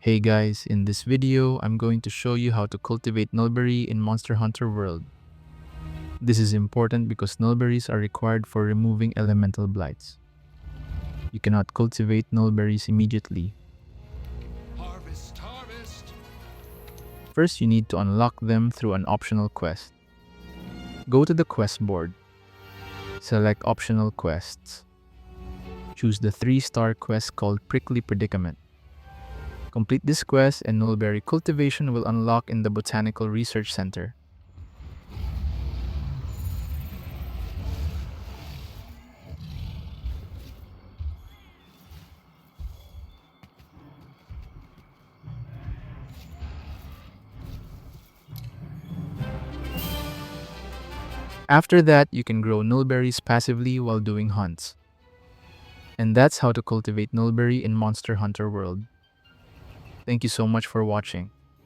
Hey guys, in this video, I'm going to show you how to cultivate mulberry in Monster Hunter World. This is important because mulberries are required for removing elemental blights. You cannot cultivate mulberries immediately. Harvest, harvest! First, you need to unlock them through an optional quest. Go to the quest board. Select optional quests. Choose the 3-star quest called Prickly Predicament. Complete this quest and mulberry cultivation will unlock in the Botanical Research Center. After that, you can grow mulberries passively while doing hunts. And that's how to cultivate mulberry in Monster Hunter World. Thank you so much for watching.